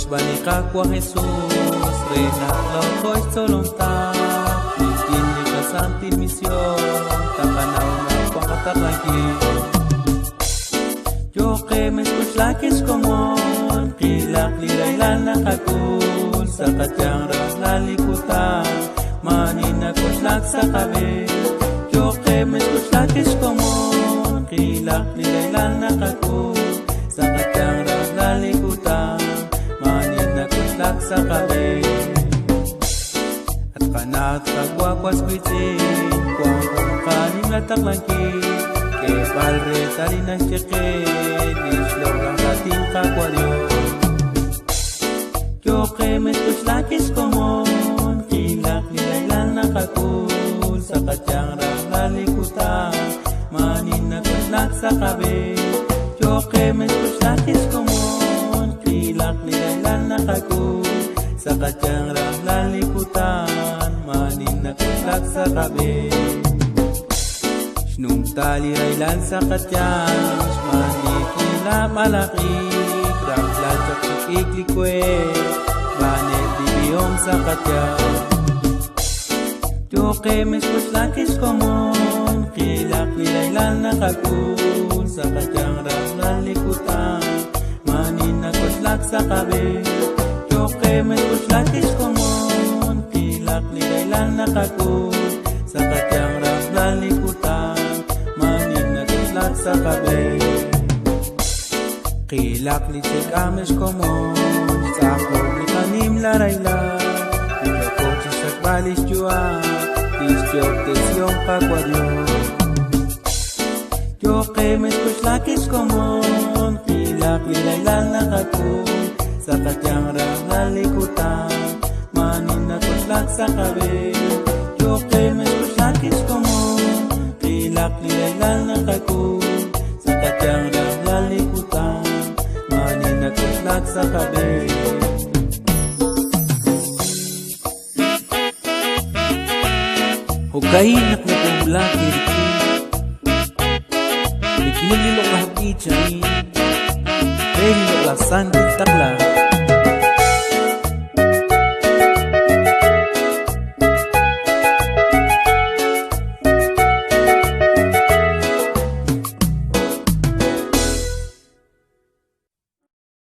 banikakwa Jesus, Reina lokoy solonta, Nitindi kasantin misyon, Takanaw na pangkataraki. Yo que me escuchlaques komon, Kilak lilaylan nakakul, Sa katyang nalikutan, Manina kuslak sa kabe. Yo que me escuchlaques komon, Kilak lilaylan nakakul, Sa katyang nalikutan, Manina kuslak sa kabe. At kanat kagwakwas bitin, Kuang kanin na taklangkin, Que padre tarinas chequen, Islong lang ating kakwaryo. Yo que me escuchlaques komon, Kilak nilaylan nakakul, Sa katyang nalikutan, Manina kuslak sa kabe. Yo que me escuchlaques komon, Kilak nilaylan nakakul, Sa katyang nalikutan, Manina kuslak sa kabe. Nung taliraylan sa katyang, Manikila malaki, Kraplat at iklikwe, Banet dibiyong sa katyang. Yo que me escuchlaques komon, Kilak nilaylan nakakul, Sa katyang nalikutan, Manina kuslak sa kabe. Yo que me escuchlaques komon, Kilak nilaylan nakakul, Sa katyang nalikutan, Manina kuslak sa kabe. Kilak litek ames komon, Sa kong ikanim larayla, Ilo kochi sa balis jua, Tisyok tisyong kakwaryo. Yo que me escuchlaques komon, Kilak lilaylan nakakul, Sa katyang nalikutan, Manina kuslak sa kabe. Yo que me escuchlaques komon, Kilak lilaylan nakakul, Sa katyang nalikutan, Manina kuslak sa kabe. Hukahinak na kumula kiriki, Bikinililo kahapichay, Relilo la sandit takla,